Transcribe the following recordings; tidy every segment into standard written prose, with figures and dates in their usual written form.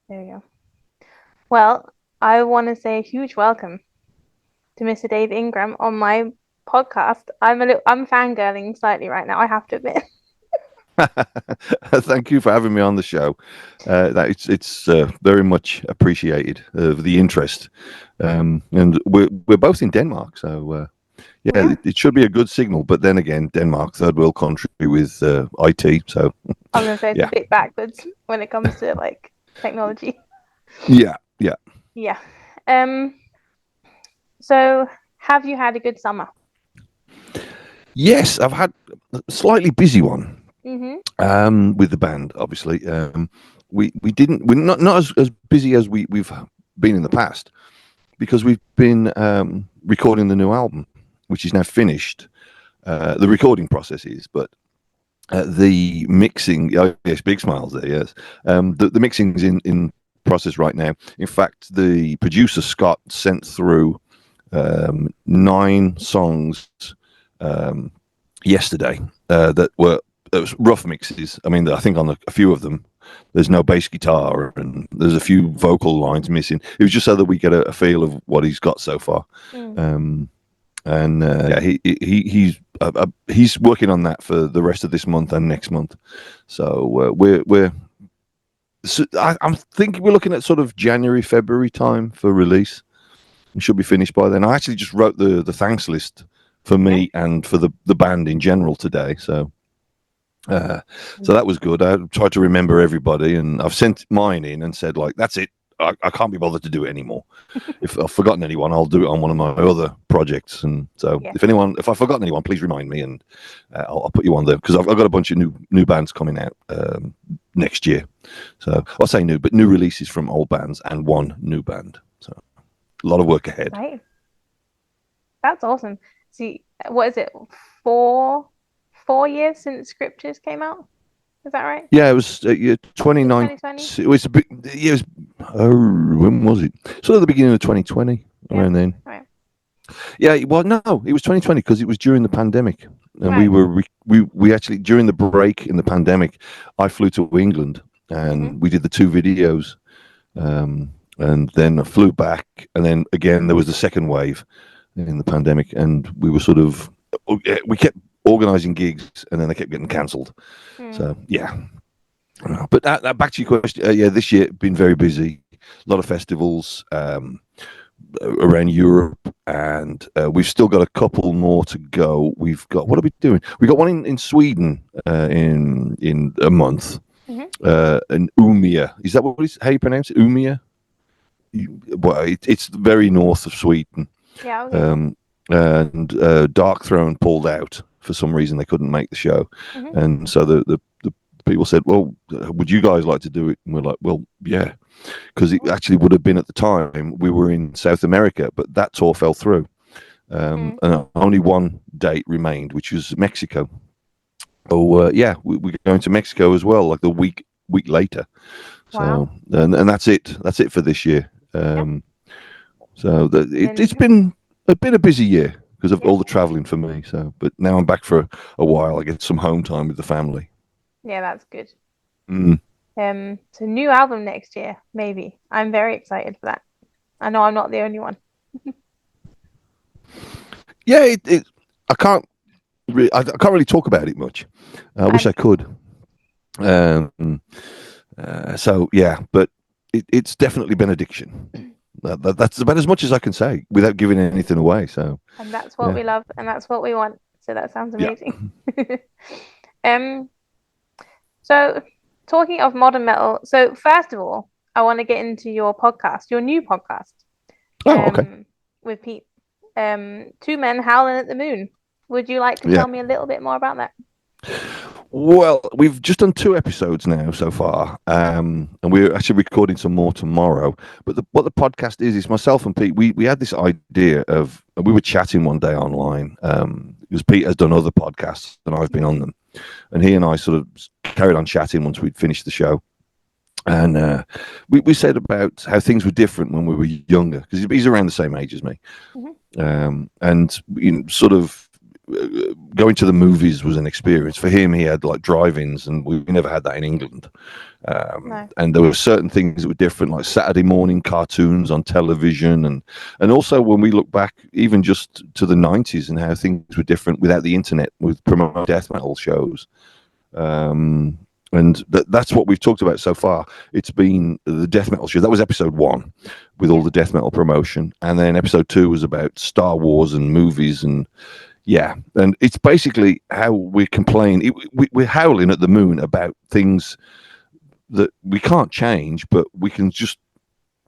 There we go. Well, I want to say a huge welcome to Mr. Dave Ingram on my podcast. I'm fangirling slightly right now, I have to admit. Thank you for having me on the show. It's very much appreciated the interest, and we're both in Denmark, so yeah, Yeah. it should be a good signal. But then again, Denmark, third world country with IT, so I was gonna say it's a yeah, bit backwards when it comes to like technology. yeah. Yeah. Um, so have you had a good summer? Yes, I've had a slightly busy one Mm-hmm. with the band. Obviously, we're not as busy as we've been in the past because we've been recording the new album, which is now finished. The recording process is, but the mixing. Oh yes, big smiles there. Yes, the mixing is in process right now. In fact, the producer Scott sent through 9 songs um, yesterday that was rough mixes. I mean, I think on a few of them, there's no bass guitar and there's a few vocal lines missing. It was just so that we get a feel of what he's got so far. Mm. Um, and yeah, he's working on that for the rest of this month and next month. So we're so I'm thinking we're looking at sort of January, February time for release. We should be finished by then. I actually just wrote the thanks list for me and for the band in general today. Uh, so that was good. I tried to remember everybody, and I've sent mine in and said like, "That's it. I can't be bothered to do it anymore. If I've forgotten anyone, I'll do it on one of my other projects." And so, Yeah. if I've forgotten anyone, please remind me, and I'll put you on there because I've got a bunch of new bands coming out next year. So I'll say new, but new releases from old bands and one new band. So a lot of work ahead. Right. That's awesome. See, what is it? Four 4 years since Scriptures came out? Is that right? Yeah, it was yeah, Was it 29. 2020? It was a bit. Yeah, it was. Oh, when was it? Sort of the beginning of 2020, Yeah. around then. Right. Yeah, well, no, it was 2020 because it was during the pandemic, and Right. we actually during the break in the pandemic, I flew to England Mm-hmm. and we did the 2 videos, and then I flew back, and then again there was the second wave in the pandemic, and we were sort of we kept organizing gigs, and then they kept getting cancelled. Mm. So yeah, but back to your question. Yeah, this year been very busy. A lot of festivals around Europe, and we've still got a couple more to go. We've got what are we doing? We got one in Sweden in a month. Mm-hmm. In Umeå, is that what is how you pronounce it? Umeå. Well, it's very north of Sweden, Yeah. Okay. um, and Dark Throne pulled out for some reason. They couldn't make the show, Mm-hmm. and so the people said, "Well, would you guys like to do it?" And we're like, "Well, yeah," because it actually would have been at the time we were in South America, but that tour fell through, Mm. and only one date remained, which was Mexico. Oh, yeah, we're going to Mexico as well, like the week later. Wow. So, and that's it. That's it for this year. Yeah. So Then it's been a busy year because of yeah. all the traveling for me. So, but now I'm back for a while. I get some home time with the family. Yeah, that's good. Mm. So new album next year, maybe. I'm very excited for that. I know I'm not the only one. Yeah, I can't I can't really talk about it much. I wish And I could. Um, so yeah, but it's definitely Benediction. That's about as much as I can say without giving anything away. So and that's what yeah, we love and that's what we want. So that sounds yeah. amazing. Um, so talking of modern metal, so first of all, I want to get into your podcast, your new podcast, Oh, okay. with Pete. Two Men Howling at the Moon. Would you like to Yeah. tell me a little bit more about that? Well, we've just done 2 episodes now so far, and we're actually recording some more tomorrow. But what the podcast is myself and Pete. We had this idea of we were chatting one day online because Pete has done other podcasts and I've been on them, and he and I sort of carried on chatting once we'd finished the show. And we said about how things were different when we were younger because he's around the same age as me, Mm-hmm. and sort of going to the movies was an experience for him. He had like drive-ins, and we never had that in England. No. And there were certain things that were different, like Saturday morning cartoons on television, and also when we look back, even just to the 90s and how things were different without the internet, with promoting death metal shows. And that's what we've talked about so far. It's been the death metal show. That was episode 1, with all the death metal promotion, and then episode 2 was about Star Wars and movies, and and it's basically how we complain. We're howling at the moon about things that we can't change, but we can just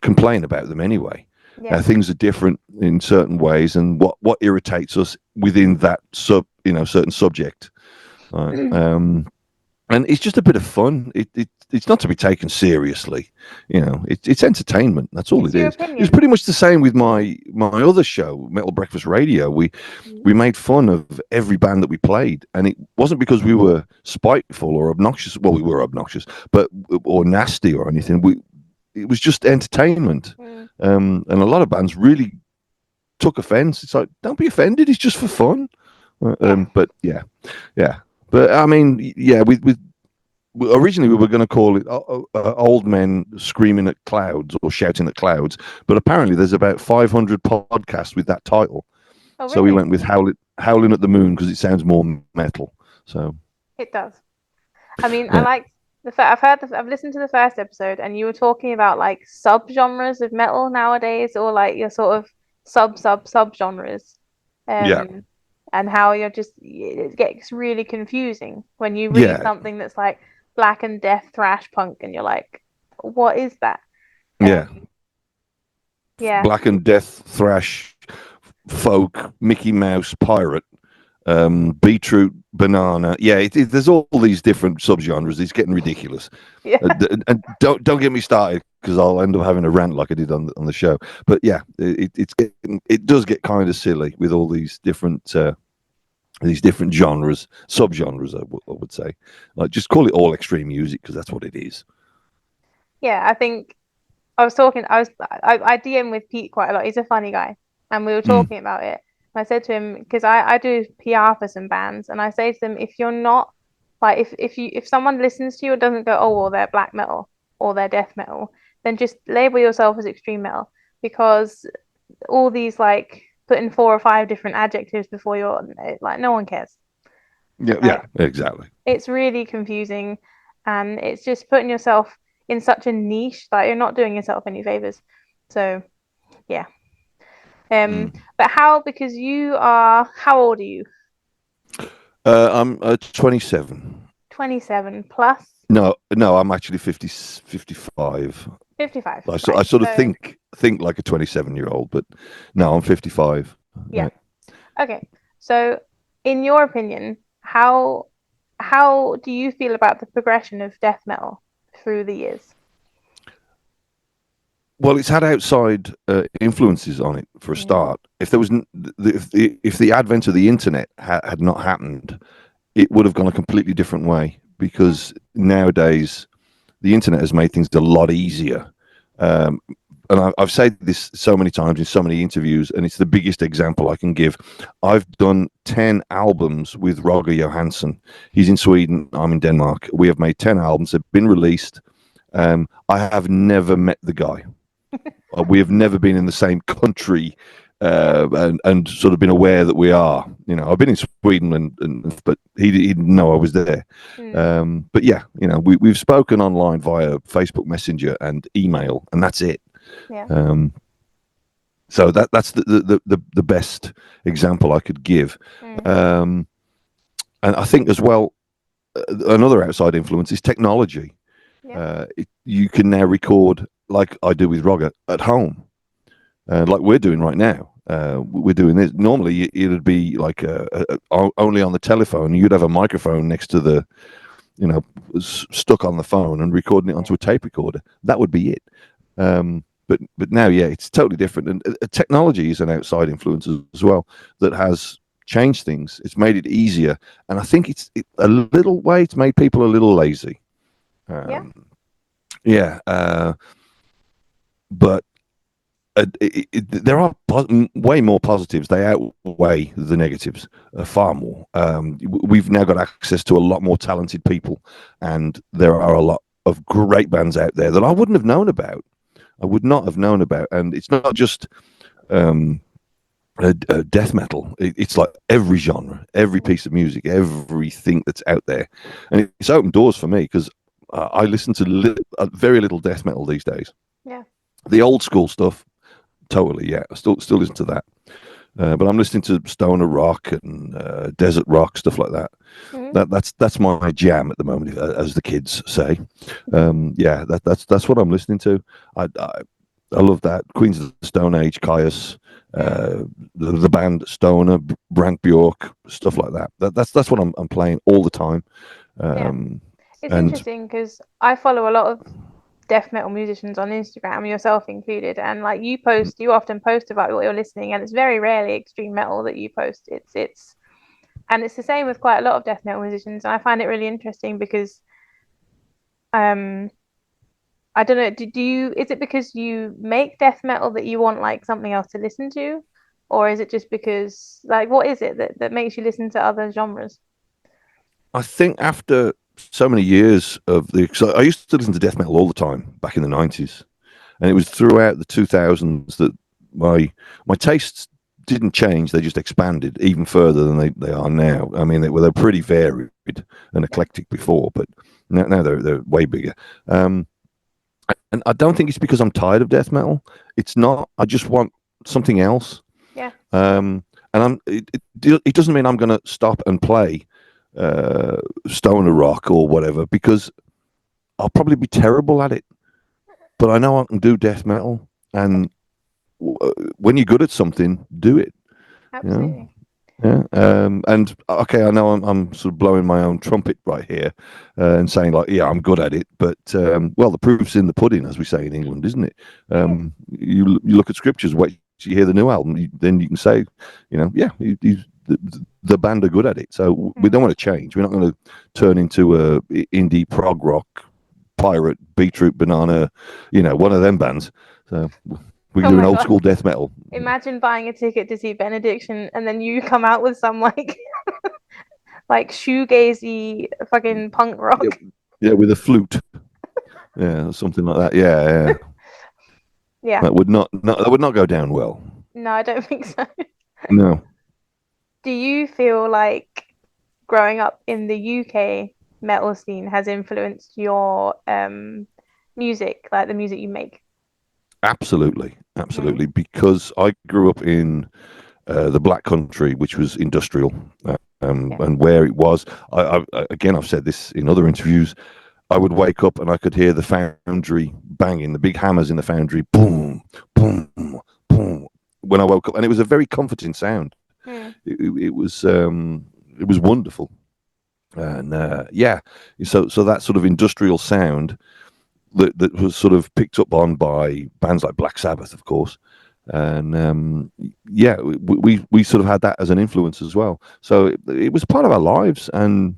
complain about them anyway. Yeah. Things are different in certain ways, and what irritates us within that certain subject. Right? And it's just a bit of fun. It's not to be taken seriously, It's entertainment. That's all It's it your is. opinion. It's pretty much the same with my other show, Metal Breakfast Radio. We made fun of every band that we played, and it wasn't because we were spiteful or obnoxious. Well, we were obnoxious, or nasty or anything. It was just entertainment. And a lot of bands really took offense. It's like, don't be offended. It's just for fun. But yeah. But I mean, originally we were going to call it Old Men Screaming at Clouds or Shouting at Clouds, but apparently there's about 500 podcasts with that title. Oh, really? So we went with Howling at the Moon because it sounds more metal. So it does. I mean, I like I've listened to the first episode, and you were talking about like subgenres of metal nowadays, or like your sort of subgenres. And how it gets really confusing when you read something that's like black and death thrash punk, and you're like, what is that? Yeah. Yeah. Black and death thrash folk Mickey Mouse pirate, beetroot banana. There's all these different subgenres. It's getting ridiculous. Yeah. And don't get me started, because I'll end up having a rant like I did on the show. But yeah, it does get kind of silly with all these different genres, subgenres. I would say, like, just call it all extreme music, because that's what it is. Yeah, I think I DM with Pete quite a lot. He's a funny guy, and we were talking about it. I said to him, because I do PR for some bands, and I say to them, if you're not like, if someone listens to you and doesn't go, oh well, they're black metal or they're death metal, then just label yourself as extreme metal, because all these like putting 4 or 5 different adjectives before you're like, no one cares. Yeah, exactly. It's really confusing, and it's just putting yourself in such a niche that you're not doing yourself any favors. So yeah. But because how old are you? I'm 27. 27 plus? No, I'm actually 55. 55. I sort of think like a 27-year-old, but no, I'm 55. Yeah. Okay. So, in your opinion, how do you feel about the progression of death metal through the years? Well, it's had outside influences on it for a start. If there was if the advent of the internet had not happened, it would have gone a completely different way, because nowadays the internet has made things a lot easier. And I've said this so many times in so many interviews, and it's the biggest example I can give. I've done 10 albums with Roger Johansson. He's in Sweden, I'm in Denmark. We have made 10 albums. They've been released. I have never met the guy. We have never been in the same country, and sort of been aware that we are. I've been in Sweden, but he didn't know I was there. But yeah, we've spoken online via Facebook Messenger and email, and that's it. Yeah. So that's the best example I could give. And I think as well, another outside influence is technology. You can now record, like I do with Roger, at home, like we're doing right now. We're doing this. Normally, it'd be like only on the telephone. You'd have a microphone next to the, stuck on the phone, and recording it onto a tape recorder. That would be it. But now, it's totally different. And technology is an outside influence as well that has changed things. It's made it easier, and I think it's made people a little lazy. But there are way more positives. They outweigh the negatives far more. We've now got access to a lot more talented people, and there are a lot of great bands out there that I wouldn't have known about. I would not have known about, and it's not just death metal. It's like every genre, every piece of music, everything that's out there, and it's opened doors for me because I listen to very little death metal these days. Yeah. The old school stuff, totally. Yeah, I still listen to that, but I'm listening to stoner rock and desert rock, stuff like that. Mm-hmm. That's my jam at the moment, as the kids say. Yeah, that's what I'm listening to. I love that. Queens of the Stone Age, Caius, the band Stoner, Brant Bjork, stuff like that. That's what I'm playing all the time. Yeah. It's And interesting because I follow a lot of death metal musicians on Instagram, yourself included, and like you often post about what you're listening, and it's very rarely extreme metal that you post. And it's the same with quite a lot of death metal musicians, and I find it really interesting because um I don't know, do you is it because you make death metal that you want like something else to listen to? Or is it just because like what is it that makes you listen to other genres? I think after so many years of so I used to listen to death metal all the time back in the 90s, and it was throughout the 2000s that my tastes didn't change. They just expanded even further than they are now. I mean, they're pretty varied and Yeah. eclectic before, but now they're way bigger. And I don't think it's because I'm tired of death metal. It's not. I just want something else. Yeah. And it doesn't mean I'm going to stop and play stoner rock or whatever, because I'll probably be terrible at it. But I know I can do death metal, and when you're good at something, do it. You know? Absolutely. Yeah. And okay, I know I'm sort of blowing my own trumpet right here and saying like, yeah, I'm good at it. But well, the proof's in the pudding, as we say in England, isn't it? It is. You look at scriptures, wait till you hear the new album, then you can say, yeah, the band are good at it. So we don't want to change. We're not going to turn into a indie prog rock, pirate, beetroot, banana, one of them bands. So we can Oh do an my old God. school death metal. Imagine buying a ticket to see Benediction and then you come out with some like like shoegazy fucking punk Yeah, rock. yeah, with a flute. Yeah, something like that. Yeah, yeah. Yeah. That would not go down well. No, I don't think so. No. Do you feel like growing up in the UK metal scene has influenced your music, like the music you make? Absolutely, Mm, absolutely. Because I grew up in the Black Country, which was industrial, yeah. and where it was. Again, I've said this in other interviews. I would wake up and I could hear the foundry banging, the big hammers in the foundry, boom, boom, boom. When I woke up, and it was a very comforting sound. Mm, It was wonderful, and yeah. So that sort of industrial sound that was sort of picked up on by bands like Black Sabbath, of course, and yeah, we sort of had that as an influence as well. So it was part of our lives, and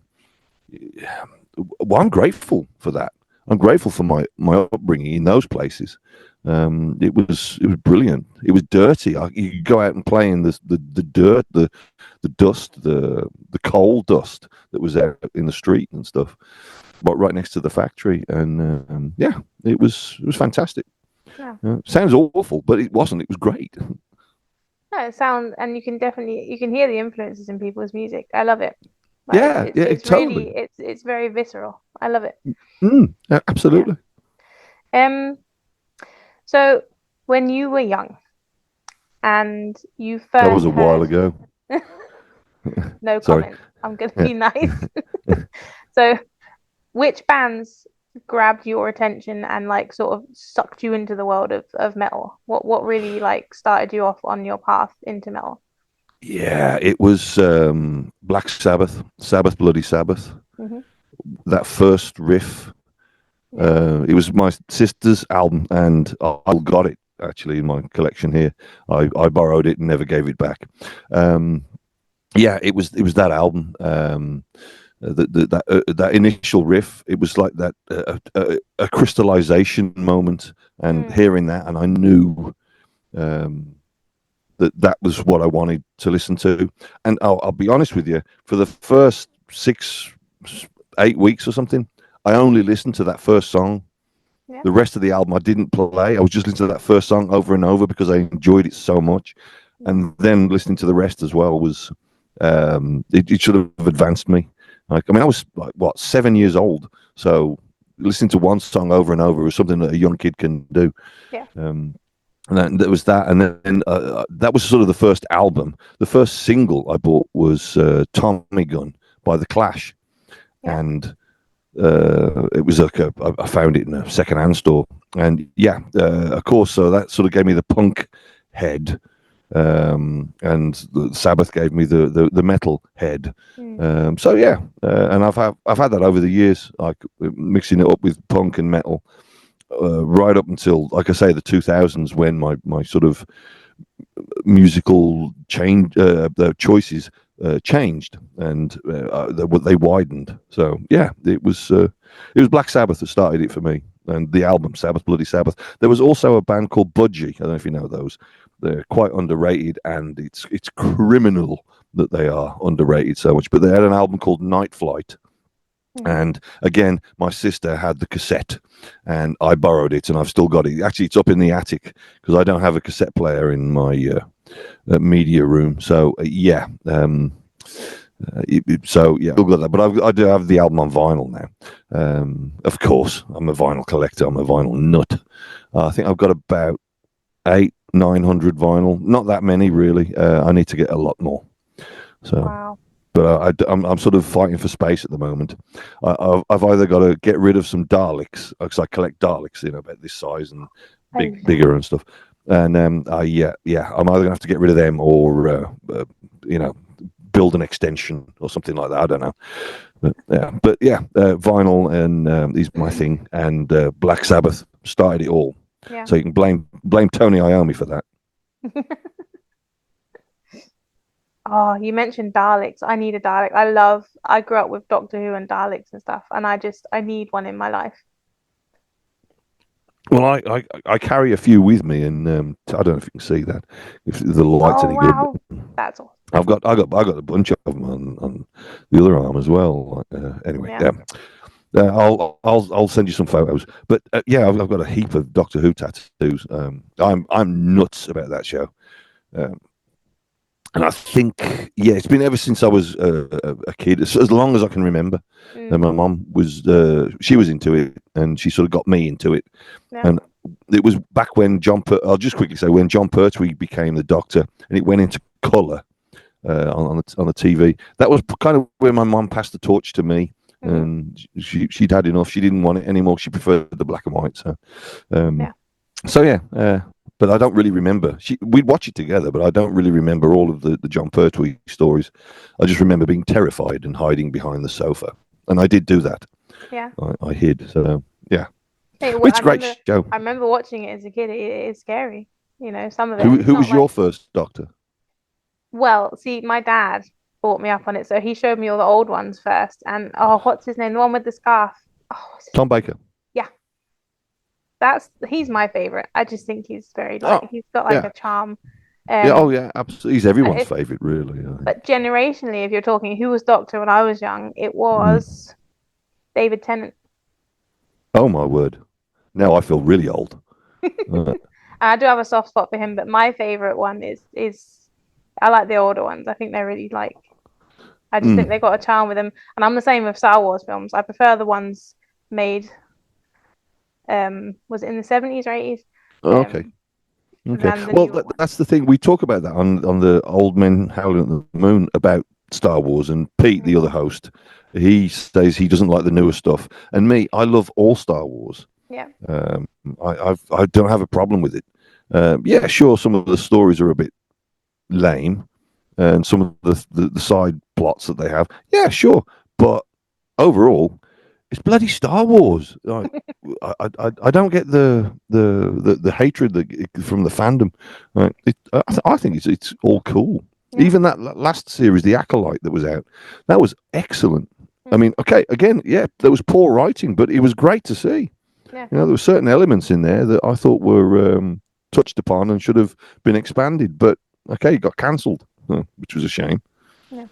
well, I'm grateful for that. I'm grateful for my upbringing in those places. It was brilliant. It was dirty. You could go out and play in the dirt, the dust, the coal dust that was out in the street and stuff, but right next to the factory. And yeah, it was fantastic. yeah. Sounds awful, but it wasn't. It was great. No, it sounds, and you can hear the influences in people's music. I love it. Like Yeah, yeah, it's totally. really it's very visceral. I love it. Yeah, Yeah. absolutely. Um. So when you were young and you That was first a while heard, ago. no Sorry. comment. I'm gonna Yeah. be nice. So which bands grabbed your attention and like sort of sucked you into the world of metal? What really like started you off on your path into metal? Yeah, it was Black Sabbath, Sabbath, Bloody Sabbath. Hmm. That first riff. Yeah. It was my sister's album, and I got it actually in my collection here. I borrowed it and never gave it back. Um, yeah, it was that album. That initial riff, it was like that a crystallization moment, and Mm. hearing that, and I knew Um, that was what I wanted to listen to. And I'll be honest with you, for the first 8 weeks or something, I only listened to that first song. Yeah. The rest of the album I didn't play. I was just listening to that first song over and over because I enjoyed it so much. Yeah. And then listening to the rest as well was it should have advanced me. Like, I mean, I was like, what, 7 years old, so listening to one song over and over was something that a young kid can do. Yeah. And then there was that, and then that was sort of the first album. The first single I bought was "Tommy Gun" by The Clash, Yeah. and it was like I found it in a second-hand store, and yeah, of course, so that sort of gave me the punk head, and the Sabbath gave me the metal head. So yeah, and I've had that over the years, like mixing it up with punk and metal, right up until, like I say, the 2000s, when my sort of musical change, the choices changed, and they widened. So yeah, it was Black Sabbath that started it for me, and the album Sabbath, Bloody Sabbath. There was also a band called Budgie. I don't know if you know those. They're quite underrated, and it's criminal that they are underrated so much. But they had an album called Night Flight. And again, my sister had the cassette, and I borrowed it, and I've still got it. Actually, it's up in the attic because I don't have a cassette player in my media room. So yeah, so yeah, I've got that. But I do have the album on vinyl now. Of course, I'm a vinyl collector. I'm a vinyl nut. I think I've got about 900 vinyl. Not that many, really. I need to get a lot more. So. Wow. But I'm sort of fighting for space at the moment. I've either got to get rid of some Daleks, because I collect Daleks, about this size and bigger and stuff. And yeah, I'm either gonna have to get rid of them or build an extension or something like that. I don't know. But yeah, vinyl and is my thing, and Black Sabbath started it all. Yeah. So you can blame Tony Iommi for that. Oh, you mentioned Daleks. I need a Dalek. I grew up with Doctor Who and Daleks and stuff, and I need one in my life. Well, I carry a few with me, and I don't know if you can see that, if the light's any good. Wow. That's awesome. I got a bunch of them on the other arm as well. Anyway, yeah. I'll send you some photos. But yeah, I've got a heap of Doctor Who tattoos. I'm nuts about that show. And I think, yeah, it's been ever since I was a kid, as long as I can remember. And my mom was, she was into it, and she sort of got me into it. Yeah. And it was back when I'll just quickly say, when John Pertwee became the Doctor, and it went into colour on the TV. That was kind of where my mom passed the torch to me, and she'd had enough. She didn't want it anymore. She preferred the black and white. So, so yeah. But I don't really remember. We'd watch it together, but I don't really remember all of the John Pertwee stories. I just remember being terrified and hiding behind the sofa. And I did do that. Yeah. I hid. So, yeah. Hey, it's a great show. I remember watching it as a kid. It is scary. Some of it. Who was your first Doctor? Well, see, my dad brought me up on it. So he showed me all the old ones first. And, what's his name? The one with the scarf. Tom Baker. He's my favorite. I just think he's very he's got a charm. Yeah, absolutely. He's everyone's favorite, really. But generationally, if you're talking who was Doctor when I was young, it was David Tennant. Oh my word! Now I feel really old. I do have a soft spot for him, but my favorite one is I like the older ones. I think they're really I just think they got a charm with them, and I'm the same with Star Wars films. I prefer the ones made. Was it in the 70s or 80s? Okay. Well, that's the thing. We talk about that on the Old Men Howling at the Moon about Star Wars, and Pete, the other host, he says he doesn't like the newer stuff. And me, I love all Star Wars. Yeah. I don't have a problem with it. Yeah, sure, some of the stories are a bit lame, and some of the side plots that they have. Yeah, sure. But overall, it's bloody Star Wars. I don't get the hatred from the fandom. I think it's all cool. Yeah. Even that last series, The Acolyte, that was out, that was excellent. I mean, okay, again, yeah, there was poor writing, but it was great to see. Yeah. There were certain elements in there that I thought were touched upon and should have been expanded. But okay, it got cancelled, which was a shame. Yeah.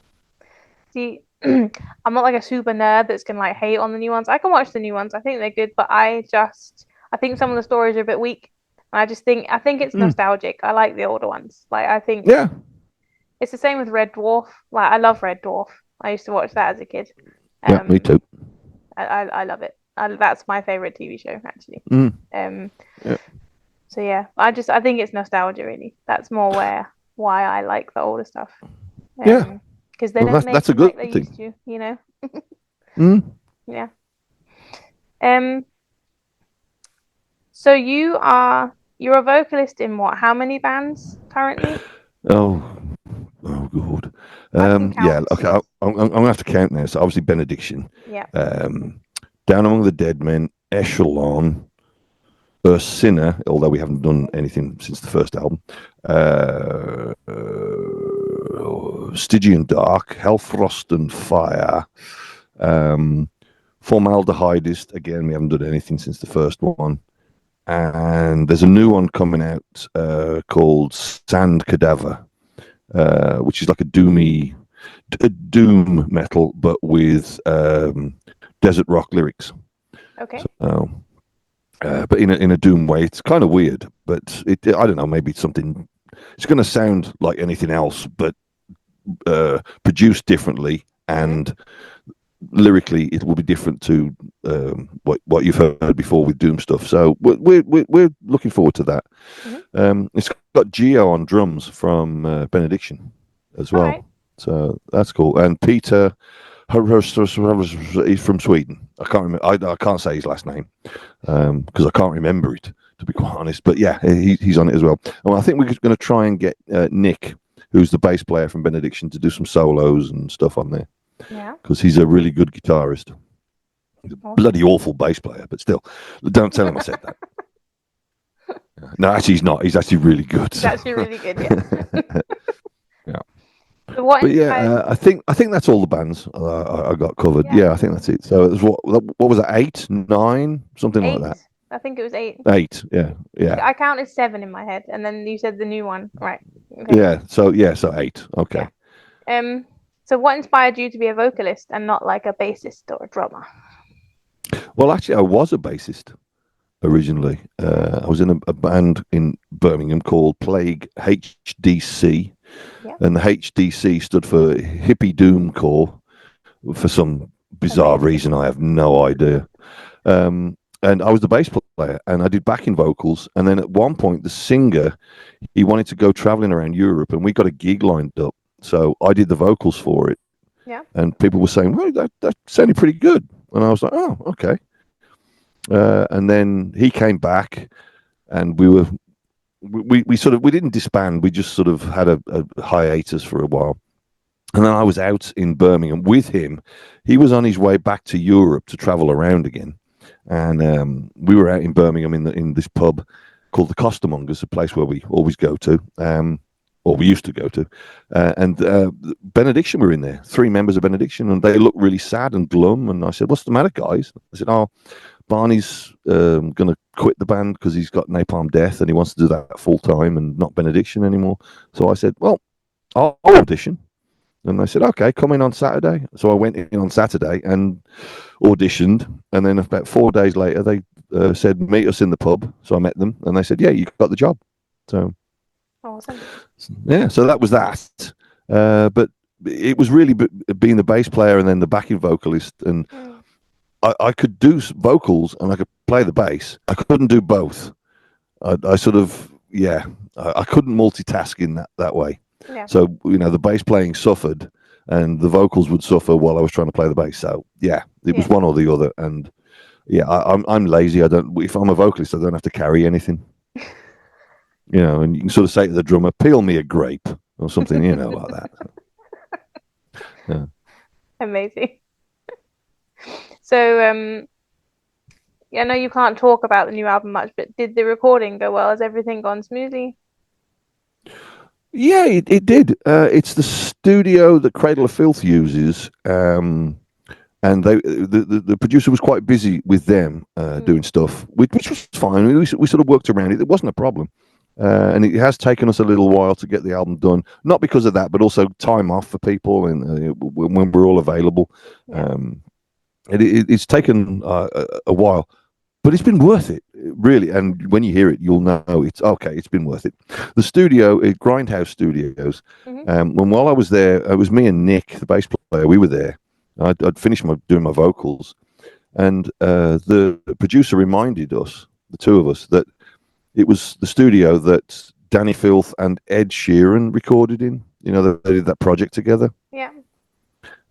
See, I'm not like a super nerd that's gonna like hate on the new ones. I can watch the new ones. I think they're good, but I think some of the stories are a bit weak. I think it's Mm. nostalgic. I like the older ones. Like I think Yeah, it's the same with Red Dwarf. Like I love Red Dwarf. I used to watch that as a kid. yeah, me Um, too. I love it. That's my favorite TV show actually. Mm. Um, Yeah, so yeah, I think it's nostalgia really. That's more why I like the older stuff. yeah. Because they Well, don't make that's a them like good they thing. used to, you know. Mm. Yeah. Um. So you're a vocalist in what? How many bands currently? Oh, oh, God. I can Yeah. count. Okay, I'm gonna have to count now. So obviously Benediction, Yeah. um, Down Among the Dead Men, Echelon, Sinner, although we haven't done anything since the first album. Stygian Dark, Hellfrost and Fire, um, Formaldehydist. Again, we haven't done anything since the first one. And there's a new one coming out called Sand Cadaver, which is like a doom metal, but with desert rock lyrics. Okay. So, but in a doom way. It's kind of weird, but I don't know. Maybe it's something. It's going to sound like anything else, but produced differently, Mm-hmm. and lyrically it will be different to what you've heard before with doom stuff. So we're looking forward to that. Mm-hmm. It's got Gio on drums from Benediction as All right. well, so that's cool. And Peter, he's from Sweden. I can't remember. I can't say his last name because I can't remember it, to be quite honest. But yeah, he's on it as well. And I think we're going to try and get Nick, who's the bass player from Benediction, to do some solos and stuff on there Yeah. because he's a really good guitarist. He's a Awesome. bloody awful bass player, but still, don't tell him I said that. No, actually, he's not. He's actually really good. It's actually really good. Yeah. Yeah. So what But inspired? yeah, I think that's all the bands I got covered. Yeah. Yeah, I think that's it. So it was what was it? 8, 9, something like Eight. that. I think it was eight. 8. Yeah, yeah, I counted seven in my head, and then you said the new one. Right. Okay. yeah. So 8. Yeah. Okay. Um. So what inspired you to be a vocalist and not like a bassist or a drummer? Well, actually, I was a bassist originally. I was in a band in Birmingham called Plague HDC, Yeah. and the HDC stood for Hippie Doom Corps for some bizarre Amazing. reason. I have no idea. And I was the bass player, and I did backing vocals. And then at one point, the singer, he wanted to go traveling around Europe, and we got a gig lined up. So I did the vocals for it, Yeah. and people were saying, "Well, that sounded pretty good," and I was like, "Oh, okay." And then he came back, and we didn't disband. We just sort of had a hiatus for a while. And then I was out in Birmingham with him. He was on his way back to Europe to travel around again, and we were out in Birmingham in this pub called the Costermongers, a place where we always go to, or we used to go to. And Benediction were in there, 3 members of Benediction, and they looked really sad and glum. And I said, "What's the matter, guys?" I said, "Oh, Barney's going to quit the band because he's got Napalm Death and he wants to do that full time and not Benediction anymore." So I said, "Well, I'll audition." And they said, "Okay, come in on Saturday." So I went in on Saturday and auditioned. And then about 4 days later, they said, "Meet us in the pub." So I met them and they said, "Yeah, you got the job." So, Awesome. yeah, so that was that. But it was really being the bass player and then the backing vocalist. And Mm. I could do vocals and I could play the bass. I couldn't do both. I sort of, yeah, I couldn't multitask in that way. Yeah. So, the bass playing suffered and the vocals would suffer while I was trying to play the bass. So, yeah, it was Yeah. one or the other. And yeah, I'm lazy. If I'm a vocalist, I don't have to carry anything. And you can sort of say to the drummer, "Peel me a grape," or something, like that. Yeah. Amazing. So, yeah, I know you can't talk about the new album much, but did the recording go well? Has everything gone smoothly? Yeah, it did. It's the studio that Cradle of Filth uses, and the producer was quite busy with them doing stuff, which was fine. We sort of worked around it. It wasn't a problem. And it has taken us a little while to get the album done. Not because of that, but also time off for people and when we're all available. Yeah. Um, it's taken a while, but it's been worth it, really. And when you hear it, you'll know it's okay. It's been worth it. The studio, Grindhouse Studios. Hmm. When while I was there, it was me and Nick, the bass player. We were there. I'd finished doing my vocals, and the producer reminded us, the two of us, that it was the studio that Danny Filth and Ed Sheeran recorded in. You know, they did that project together. Yeah.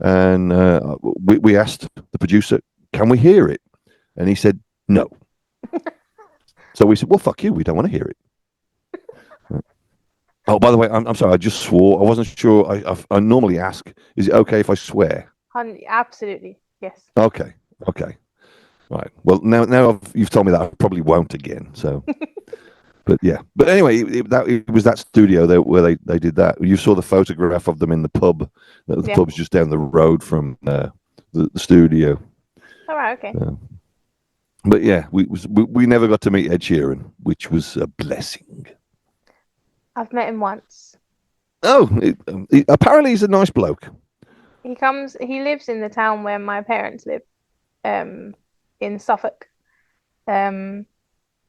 And we asked the producer, "Can we hear it?" And he said, "No." So we said, "Well, fuck you. We don't want to hear it." Oh, by the way, I'm sorry. I just swore. I wasn't sure. I normally ask, "Is it okay if I swear?" Absolutely. Yes. Okay. Okay. Right. Well, now you've told me that, I probably won't again. So, but yeah. But anyway, it was that studio there where they did that. You saw the photograph of them in the pub. The Yeah. pub's just down the road from the studio. All right. Okay. Uh, but yeah, we never got to meet Ed Sheeran, which was a blessing. I've met him once. Oh, apparently he's a nice bloke. He lives in the town where my parents live, um, in Suffolk. Um,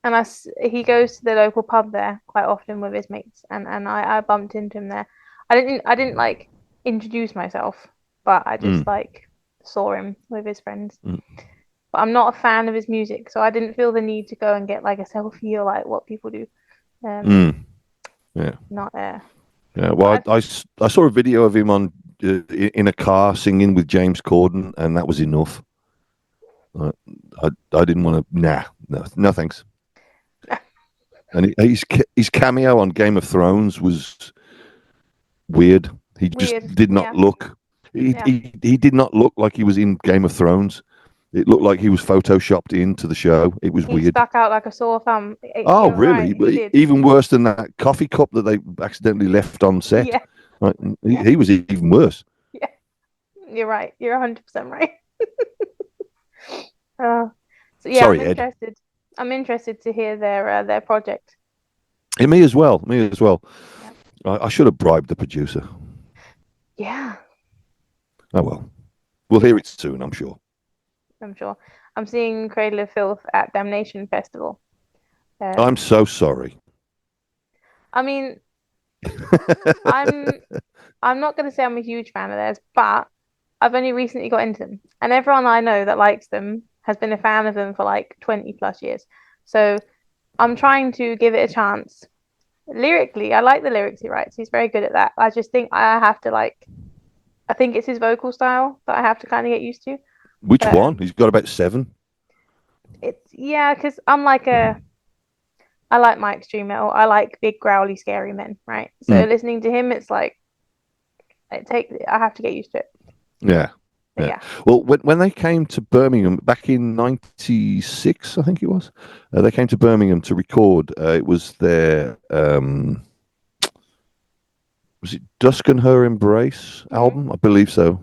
and he goes to the local pub there quite often with his mates, and I bumped into him there. I didn't like introduce myself, but I just Mm, like saw him with his friends. mm, But I'm not a fan of his music, so I didn't feel the need to go and get like a selfie or like what people do. Um, mm, yeah. not Yeah, but well, I saw a video of him on in a car singing with James Corden, and that was enough. I I didn't want to. Nah, no, thanks. And his cameo on Game of Thrones was weird. He just weird. did not Yeah, look. yeah. He did not look like he was in Game of Thrones. It looked like he was photoshopped into the show. It was He weird. stuck out like a sore thumb. Oh, You're right. really? He But did. even worse than that coffee cup that they accidentally left on set. Yeah, Right? He was even worse. yeah. You're right. You're 100% right. Uh, so yeah, I'm Sorry, Ed. interested. I'm interested to hear their project. And me as well. Me as well. Yeah. I should have bribed the producer. Yeah, Oh well. We'll hear it soon, I'm sure. I'm sure. I'm seeing Cradle of Filth at Damnation Festival. I'm Um, so sorry. I mean, I'm I'm not going to say I'm a huge fan of theirs, but I've only recently got into them, and everyone I know that likes them has been a fan of them for like 20 plus years. So I'm trying to give it a chance. Lyrically, I like the lyrics he writes. He's very good at that. I just think I have to like, I think it's his vocal style that I have to kind of get used to. Which one? Um, He's got about seven. it's yeah, because I like my extreme metal. I like big, growly, scary men, right? So Mm. listening to him, it's like I have to get used to it. Yeah. But Yeah. yeah. Well, when they came to Birmingham back in '96, I think it was, they came to Birmingham to record. It was their was it Dusk and Her Embrace Hmm. album? I believe so.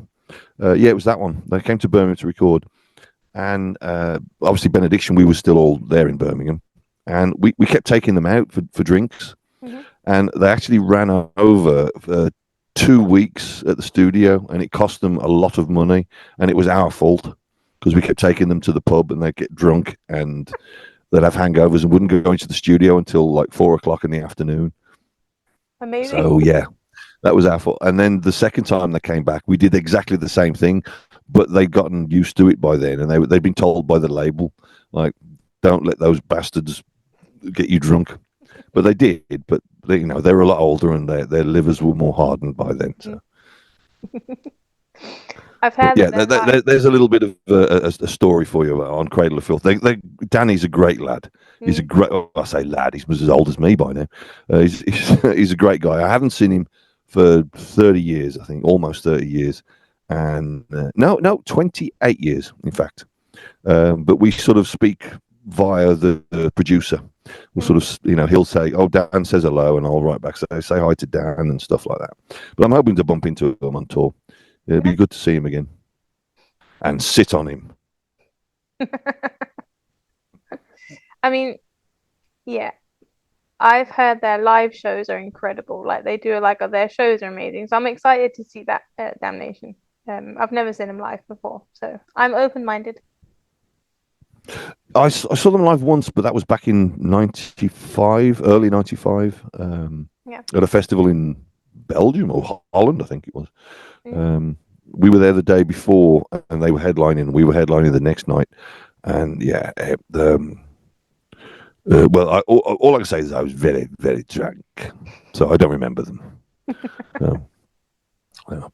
Yeah, it was that one. They came to Birmingham to record, and obviously Benediction. We were still all there in Birmingham, and we kept taking them out for drinks, Hmm. and they actually ran over for 2 weeks at the studio, and it cost them a lot of money, and it was our fault because we kept taking them to the pub, and they'd get drunk, and they'd have hangovers, and wouldn't go into the studio until like 4 o'clock in the afternoon. Amazing. So yeah, that was our fault. And then the second time they came back, we did exactly the same thing, but they'd gotten used to it by then, and they'd been told by the label, like, don't let those bastards get you drunk. But they did. But they were a lot older, and their livers were more hardened by then. Mm. So, I've but heard yeah, that they're like, there's a little bit of a story for you on Cradle of Filth. Danny's a great lad. He's a mm, great. Oh, I say lad. He's as old as me by now. He's a great guy. I haven't seen him for 30 years. I think almost 30 years, and no, 28 years in fact. But we sort of speak via the producer. We'll mm, sort of, he'll say, "Oh, Dan says hello," and I'll write back, say hi to Dan and stuff like that. But I'm hoping to bump into him on tour. It'd yeah. be good to see him again and sit on him. I mean, yeah. I've heard their live shows are incredible. Like they do like their shows are amazing. So I'm excited to see that Damnation. I've never seen them live before, so I'm open-minded. I saw them live once, but that was back in '95, early '95, Yeah. at a festival in Belgium or Holland, I think it was. Mm. Um, we were there the day before, and they were headlining. And we were headlining the next night, and yeah, well, all I can say is I was very, very drunk, so I don't remember them. Um,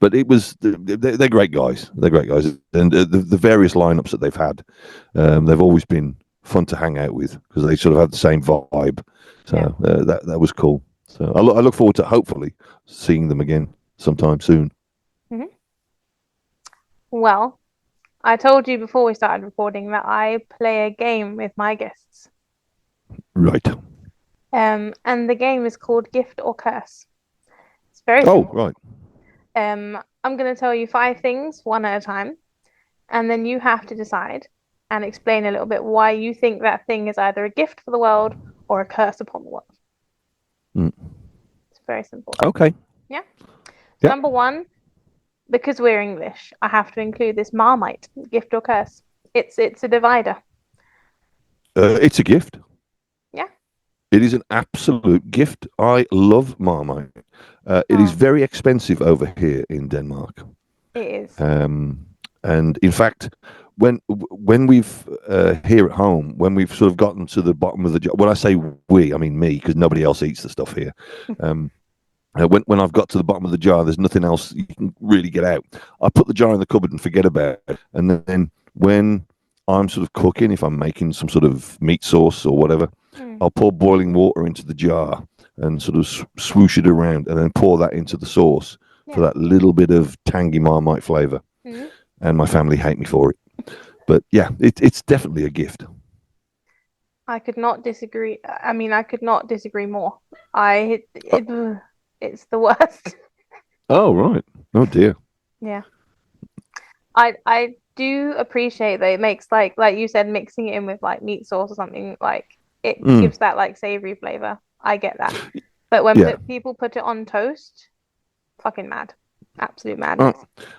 but it was they're great guys. They're great guys, and the various lineups that they've had, they've always been fun to hang out with because they sort of had the same vibe. So Yeah. that was cool. So I look forward to hopefully seeing them again sometime soon. Hmm. Well, I told you before we started recording that I play a game with my guests. Right. And the game is called Gift or Curse. It's very Oh, simple. right. I'm going to tell you five things one at a time, and then you have to decide and explain a little bit why you think that thing is either a gift for the world or a curse upon the world. Mm. It's very simple. Okay. Yeah. So Yeah. number one, because we're English, I have to include this Marmite, gift or curse. It's a divider. It's a gift. Yeah. It is an absolute gift. I love Marmite. It is Oh, very expensive over here in Denmark. it is. Um, and in fact, when we've here at home, when we've sort of gotten to the bottom of the jar, when I say we, I mean me, because nobody else eats the stuff here. Um, when I've got to the bottom of the jar, there's nothing else you can really get out. I put the jar in the cupboard and forget about it. And then when I'm sort of cooking, if I'm making some sort of meat sauce or whatever, Mm. I'll pour boiling water into the jar and sort of swoosh it around and then pour that into the sauce for Yeah. that little bit of tangy Marmite flavor. Mm. And my family hate me for it. But yeah, it's definitely a gift. I could not disagree. I mean, I could not disagree more. It's the worst. Oh, right. Oh, dear. Yeah. I do appreciate that it makes like you said, mixing it in with like meat sauce or something, like it Mm, gives that like savory flavor. I get that. But when yeah. people put it on toast, fucking mad. Absolute Oh, madness.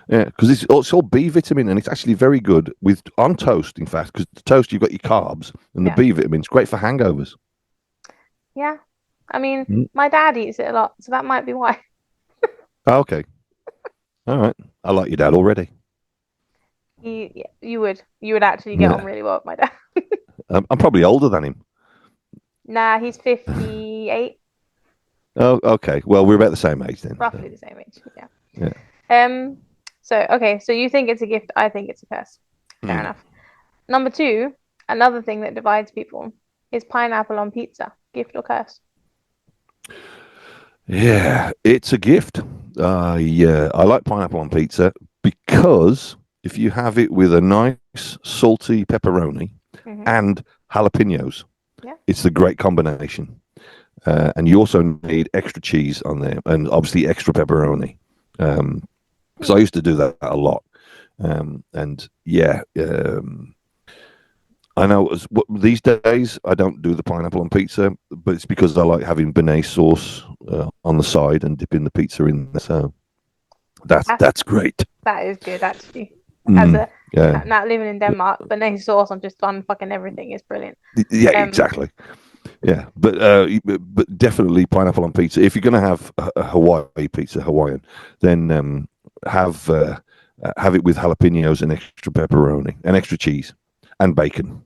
yeah, because it's all B vitamin and it's actually very good with on toast, in fact, because the toast you've got your carbs and the Yeah. B vitamin's great for hangovers. Yeah. I mean, Mm. my dad eats it a lot, so that might be why. Oh, okay. All right. I like your dad already. Yeah, you would actually get on Yeah. really well with my dad. I'm probably older than him. Nah, he's 58, Oh, okay. Well, we're about the same age then. roughly So, the same age. Yeah. yeah. Um, so okay, so you think it's a gift, I think it's a curse. Fair Mm. enough. Number two, another thing that divides people is pineapple on pizza. Gift or curse? Yeah, it's a gift. Yeah, I like pineapple on pizza because if you have it with a nice salty pepperoni Hmm. and jalapenos, Yeah. it's the great combination. And you also need extra cheese on there and obviously extra pepperoni. So Hmm. I used to do that a lot. And yeah, I know these days I don't do the pineapple on pizza, but it's because I like having béarnaise sauce on the side and dipping the pizza in there. So That's that's great. that is good actually. As Mm, a yeah, Now living in Denmark, but no sauce on fucking everything is brilliant. yeah, Um, exactly. Yeah, but definitely pineapple on pizza. If you're going to have a Hawaii pizza, Hawaiian, then have it with jalapenos and extra pepperoni and extra cheese and bacon.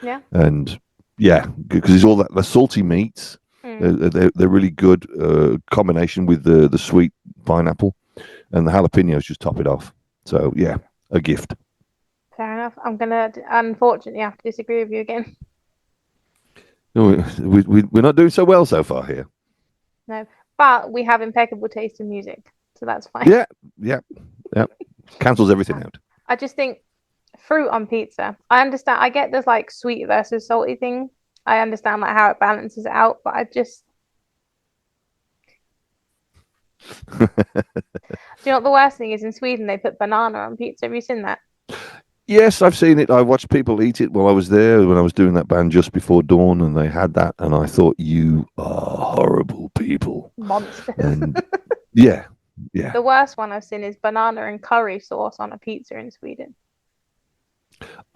yeah. And yeah, because it's all that the salty meats. Mm, They're really good combination with the sweet pineapple and the jalapenos just top it off. So yeah, a gift. fair enough. I'm gonna unfortunately have to disagree with you again. No, we're not doing so well so far here. No, but we have impeccable taste in music, so that's fine. Yeah, yeah, yeah. Cancels everything out. I just think fruit on pizza. I understand. I get this like sweet versus salty thing. I understand like how it balances it out, but I just do you know what the worst thing is in Sweden they put banana on pizza. Have you seen that? Yes, I've seen it. I watched people eat it while I was there when I was doing that band just before dawn, and they had that, and I thought, you are horrible people. Monsters. And yeah, yeah. The worst one I've seen is banana and curry sauce on a pizza in Sweden.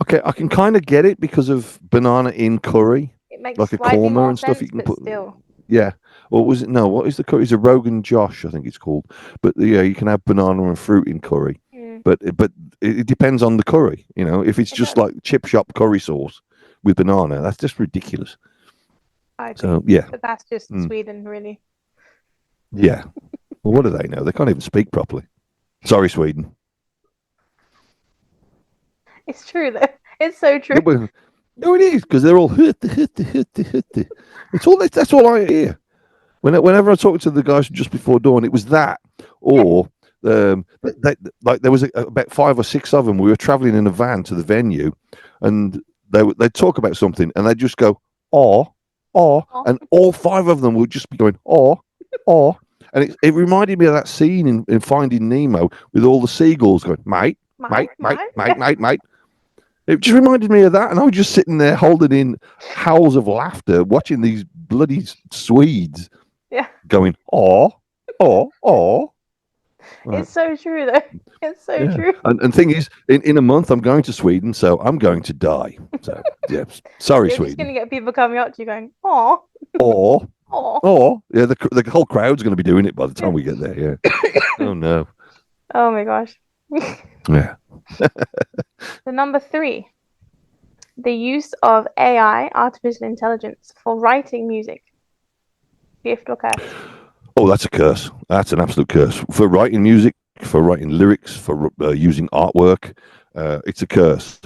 Okay, I can kind of get it because of banana in curry, It makes like a slightly korma more and stuff. You sense, can but put, still. yeah. Or was it no? What is the curry? It's a Rogan Josh, I think it's called. But yeah, you can have banana and fruit in curry. Mm, But it depends on the curry. You know, if it's it just does. like chip shop curry sauce with banana, that's just ridiculous. I agree. So yeah, But that's just mm, Sweden, really. yeah. Well, what do they know? They can't even speak properly. Sorry, Sweden. It's true, though. It's so Yeah, true. well, no, it is because they're all hurt. It's all that's all I hear. Whenever I talked to the guys just before dawn, it was that, Yeah. or like there was about 5 or 6 of them. We were traveling in a van to the venue, and they'd talk about something, and they'd just go, "Oh," Oh, and all 5 of them would just be going, "Oh," and it reminded me of that scene in Finding Nemo with all the seagulls going, "Mate, my, mate, mate, my. mate, Yeah. mate, mate." It just reminded me of that, and I was just sitting there holding in howls of laughter, watching these bloody Swedes Yeah. going, oh. Right. It's so true, though. It's so Yeah. true. And thing is, in a month, I'm going to Sweden, so I'm going to die. So, yeah, sorry, You're just going to Sweden. get people coming up to you going, oh, Or, oh. yeah, the whole crowd's going to be doing it by the Yeah. time we get there. Yeah. Oh, no. Oh my gosh. Yeah. The number 3, the use of AI, artificial intelligence, for writing music. Gift or curse? Oh, that's a curse. That's an absolute curse. For writing music, for writing lyrics, for using artwork, it's a curse.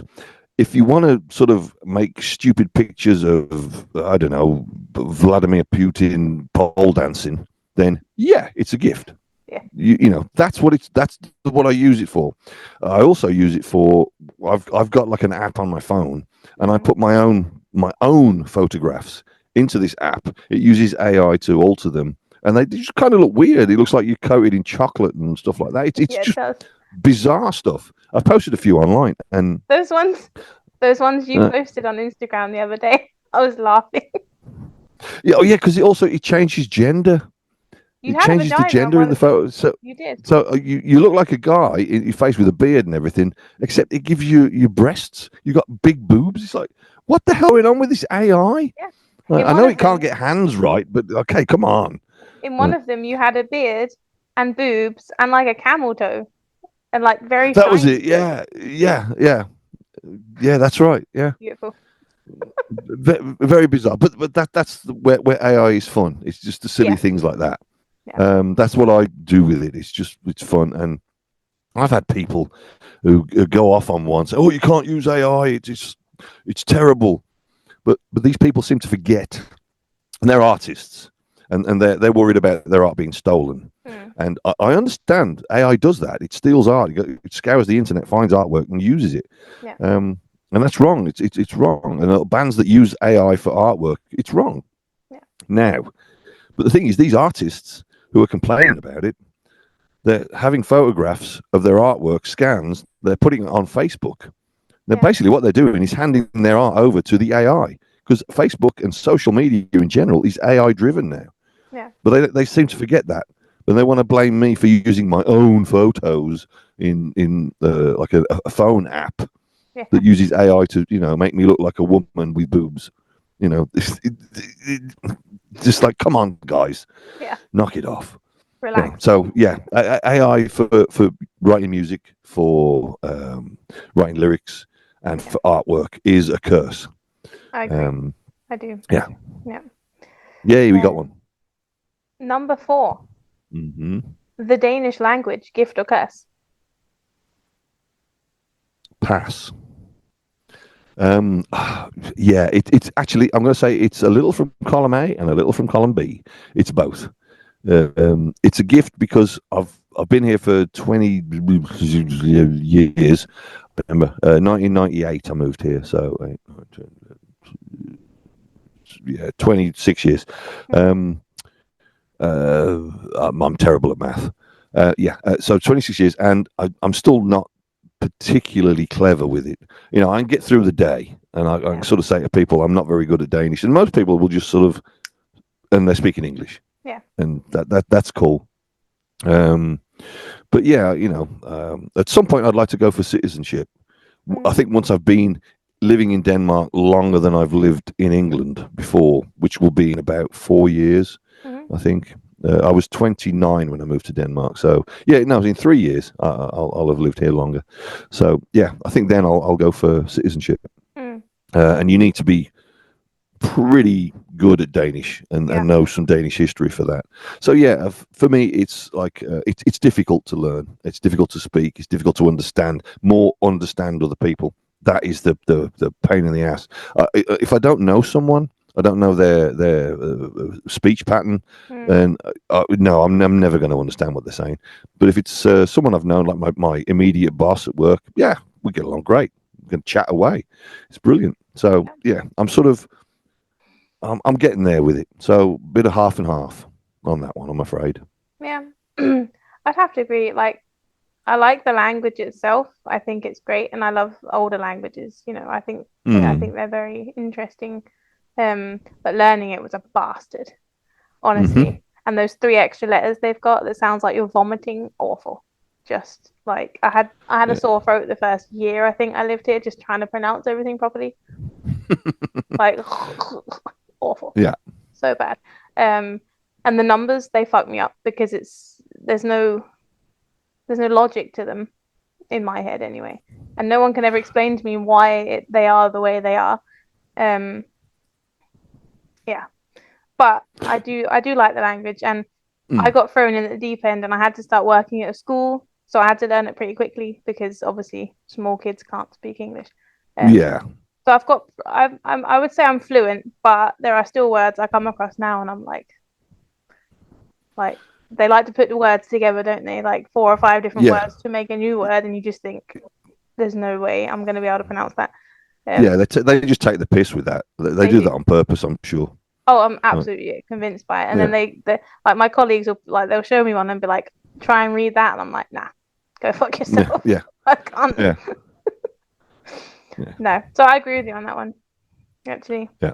If you want to sort of make stupid pictures of, I don't know, Vladimir Putin pole dancing, then yeah, it's a gift. Yeah. You know, that's what I use it for. I also use it for, I've got like an app on my phone, and I Mm. put my own photographs into this app. It uses AI to alter them, and they just kind of look weird. It looks like you're coated in chocolate and stuff like that. It's Yeah, it just does. bizarre stuff. I've posted a few online, and Those ones, those ones you uh, posted on Instagram the other day. I was laughing. yeah, oh yeah, because it changes gender. You It had a changes the vagina on gender one in the of them. photo. So You did. you look like a guy in your face with a beard and everything, except it gives you your breasts. You got big boobs. It's like, what the hell is going on with this AI? Yeah. I In one know of it can't them, get hands right, but okay, come on. in one of them, you had a beard and boobs and like a camel toe and like very That was it. shiny. Yeah, yeah, yeah, yeah. That's right. Yeah, Beautiful. very bizarre. But that's where AI is fun. It's just the silly Yeah. things like that. Yeah. That's what I do with it. It's fun, and I've had people who go off on one, say, "Oh, you can't use AI. It's terrible." But these people seem to forget, and they're artists, and they're worried about their art being stolen. Mm. And I understand AI does that. It steals art. It scours the internet, finds artwork, and uses it. Yeah. And that's wrong. It's wrong. And bands that use AI for artwork, it's wrong. Yeah. Now, but the thing is, these artists who are complaining about it, they're having photographs of their artwork scans. They're putting it on Facebook. Now, Yeah. basically, what they're doing is handing their art over to the AI, because Facebook and social media in general is AI driven now. Yeah. But they seem to forget that, and they want to blame me for using my own photos in like a phone app Yeah. that uses AI to make me look like a woman with boobs. Just like, come on, guys, Yeah. knock it off. Relax. So yeah, AI for writing music, for writing lyrics, and for artwork is a curse. I agree. I do. Yeah. Yeah. Yeah, we got one. Number 4, Mm-hmm. the Danish language, gift or curse? Pass. Yeah, it's actually, I'm going to say it's a little from column A and a little from column B. It's both. It's a gift because I've been here for 20 years. Remember, 1998 I moved here, so yeah, 26 years. I'm terrible at math. So 26 years, and I'm still not particularly clever with it. You know, I can get through the day, and I can sort of say to people, I'm not very good at Danish, and most people will just sort of, and they're speaking English, and that's cool. But yeah, you know, at some point I'd like to go for citizenship. I think once I've been living in Denmark longer than I've lived in England before, which will be in about 4 years, I think. I was 29 when I moved to Denmark, so yeah, no, in 3 years I'll have lived here longer. So yeah, I think then I'll go for citizenship. And you need to be pretty good at Danish and know some Danish history for that. So yeah, for me, it's like it's difficult to learn. It's difficult to speak. It's difficult to understand. More understand other people. That is the pain in the ass. If I don't know someone, I don't know their speech pattern, and no, I'm never going to understand what they're saying. But if it's someone I've known, like my immediate boss at work, yeah, we get along great. We can chat away. It's brilliant. So yeah, I'm getting there with it. So bit of half and half on that one, I'm afraid. Yeah. I'd have to agree. Like, I like the language itself. I think it's great, and I love older languages. You know, I think they're very interesting. But learning it was a bastard, honestly. And those 3 extra letters they've got that sounds like you're vomiting, awful. Just like I had a sore throat the first year I think I lived here just trying to pronounce everything properly. Like awful. Yeah. So bad. And the numbers, they fuck me up because there's no logic to them in my head anyway. And no one can ever explain to me why they are the way they are. Yeah. But I do like the language, and I got thrown in at the deep end and I had to start working at a school, so I had to learn it pretty quickly because obviously small kids can't speak English. So I would say I'm fluent, but there are still words I come across now and I'm like they like to put the words together, don't they? Like 4 or 5 different words to make a new word, and you just think there's no way I'm going to be able to pronounce that. They just take the piss with that. They do that on purpose, I'm sure. Oh, I'm absolutely convinced by it. And then they like my colleagues will they'll show me one and be like, try and read that, and I'm like, nah, go fuck yourself. Yeah. I can't. Yeah. No. So I agree with you on that one. Actually. Yeah.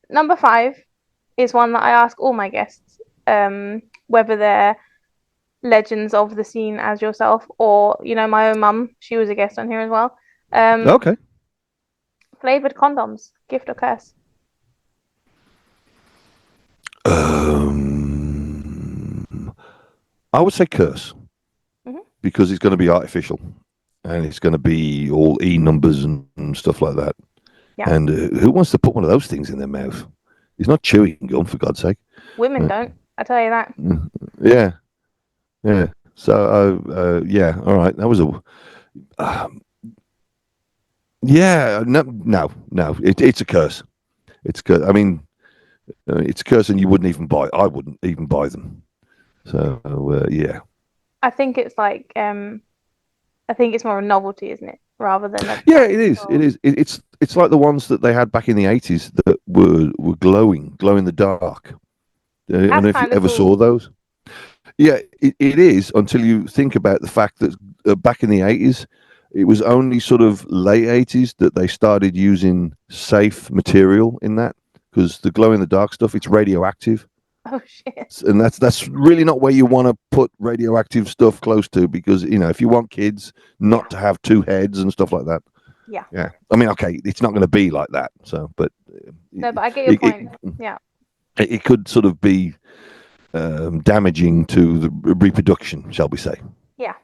Number 5 is one that I ask all my guests, whether they're legends of the scene as yourself or, you know, my own mum, she was a guest on here as well. Okay. Flavored condoms, gift or curse? I would say curse, because it's going to be artificial, and it's going to be all E numbers and stuff like that. Yeah. And who wants to put one of those things in their mouth? It's not chewing gum, for God's sake. Women don't. I tell you that. Yeah. So yeah. All right. That was a. Yeah. No. It's a curse. It's a curse. I mean, it's a curse, and you wouldn't even buy. I wouldn't even buy them. So yeah. I think it's like I think it's more a novelty, isn't it, rather than yeah, it is. It is. It's like the ones that they had back in the 80s that were glow in the dark. I don't know if you ever saw those. Yeah, it is, until you think about the fact that back in the 80s, it was only sort of late 80s that they started using safe material in that, because the glow in the dark stuff, it's radioactive. Oh shit! And that's really not where you want to put radioactive stuff close to, because, you know, if you want kids not to have 2 heads and stuff like that. Yeah. I mean, okay, it's not going to be like that. So, but no, but I get your point. It could sort of be damaging to the reproduction, shall we say? Yeah,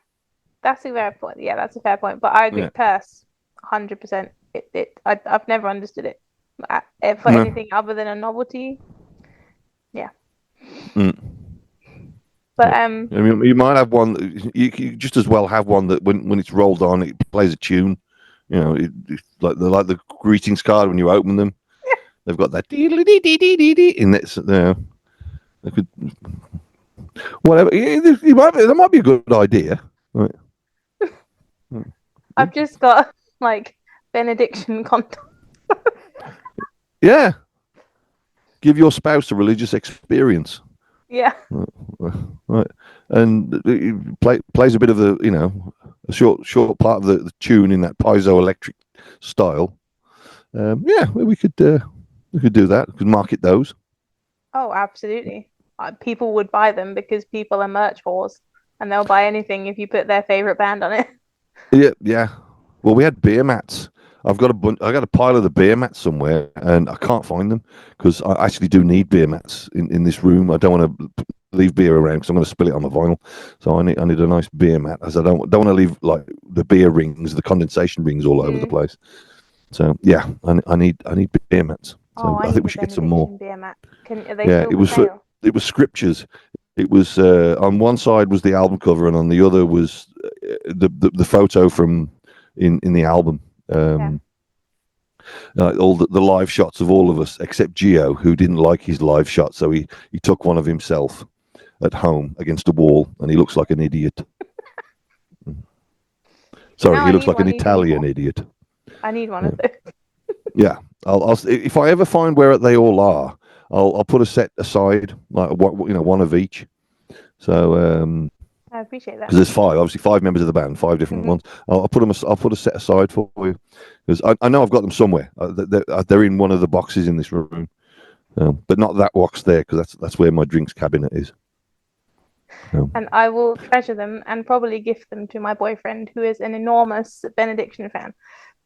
that's a fair point. Yeah, that's a fair point. But I agree, curse, 100%. I've never understood it for anything other than a novelty. Yeah. But I mean, you might have one. You just as well have one that when it's rolled on, it plays a tune. You know, it's like the greetings card when you open them. Yeah. They've got that in it. They could whatever. That might be a good idea. Right. I've just got like Benediction content. Yeah. Give your spouse a religious experience. Yeah. Right. And it plays a bit of a short part of the tune in that piezoelectric style. Yeah, well, we could do that. We could market those. Oh, absolutely. People would buy them because people are merch whores, and they'll buy anything if you put their favorite band on it. Yeah, yeah. Well, we had beer mats. I got a pile of the beer mats somewhere, and I can't find them because I actually do need beer mats in this room. I don't want to leave beer around because I'm going to spill it on my vinyl. So I need a nice beer mat, as I don't want to leave like the beer rings, the condensation rings all over the Mm. place. So yeah, I need beer mats. Oh, So I I think need we a should get some more. Benediction beer mat. Are they Yeah, still for sale? it was scriptures. It was on one side was the album cover, and on the other was the photo from in the album. Yeah. Um, all the live shots of all of us except Gio, who didn't like his live shot, so he took one of himself at home against a wall, and he looks like an idiot. Sorry, Now he I looks need like an one even Italian more. idiot. I need one Yeah, of those. yeah. If I ever find where they all are, I'll put a set aside, like one of each. So I appreciate that. because there's five, obviously five members of the band, five different Hmm. ones. I'll put them. I'll put a set aside for you because I know I've got them somewhere. They're in one of the boxes in this room, but not that box there because that's where my drinks cabinet is. And I will treasure them and probably gift them to my boyfriend, who is an enormous Benediction fan.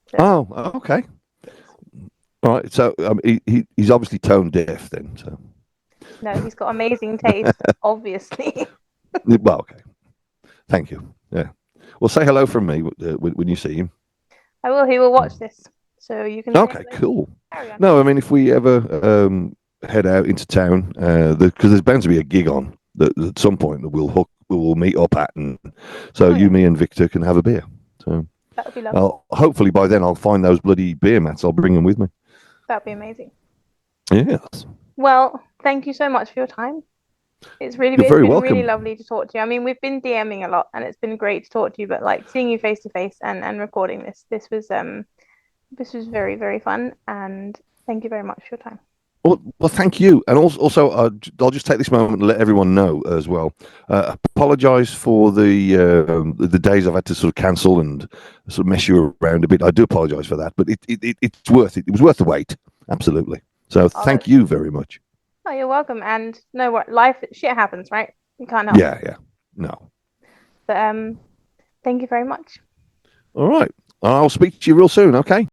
So, Oh, okay, yes. all right. So he's obviously tone deaf then. So No, he's got amazing taste, obviously. well, okay. Thank you. Yeah. Well, say hello from me when you see him. I will. He will watch this, so you can say Okay, hello. cool. Carry on. No, I mean, if we ever head out into town, because there's bound to be a gig on at some point that we'll meet up at, and so Oh yeah, you, me, and Victor can have a beer. So that would be lovely. I'll hopefully by then I'll find those bloody beer mats. I'll bring them with me. That would be amazing. Yes, Well, thank you so much for your time. you're It's very been really welcome. lovely to talk to you. I mean, we've been DMing a lot, and it's been great to talk to you. But like seeing you face to face and recording this was very very fun. And thank you very much for your time. Well, thank you, and also I'll just take this moment to let everyone know as well. Apologise for the days I've had to sort of cancel and sort of mess you around a bit. I do apologise for that, but it's worth it. It was worth the wait, absolutely. So Oh, thank you very much. oh, you're welcome. And know what? Life shit happens, right? You can't help it. Yeah, yeah, no, But thank you very much. all right. I'll speak to you real soon. Okay.